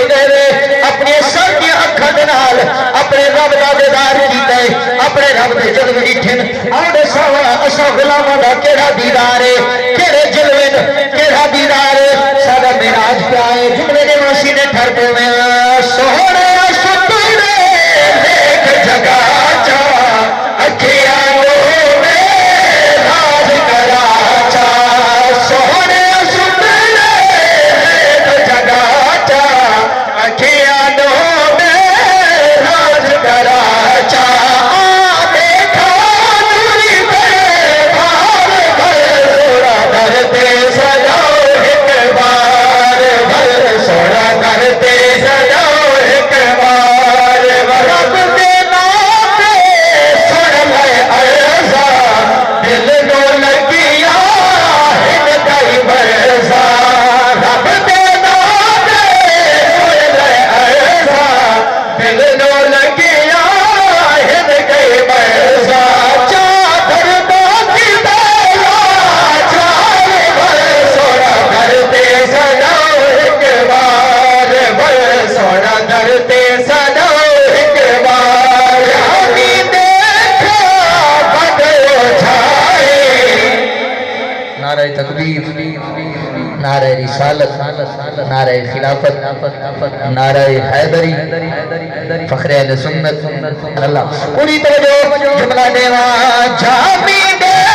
دے دے اپنے سر کی اکھاں دے نال اپنے رب دا دیدار کیتا ہے اپنے رب دے جلوے ڈٹھن آڑے سوا اسا غلاماں دا کیڑا دیدار ہے کیڑے جلوے کیڑا دیدار ہے سارا معراج پہ آئے جملے دے واسی نے ٹھر پے میں سوہنے ستورے ایک جگہ چا اکھیاں نعرہ رسالت نعرہ خلافت نعرہ حیدری فخر اہل سنت اللہ پوری توجہ جملہ دیوان جامی دے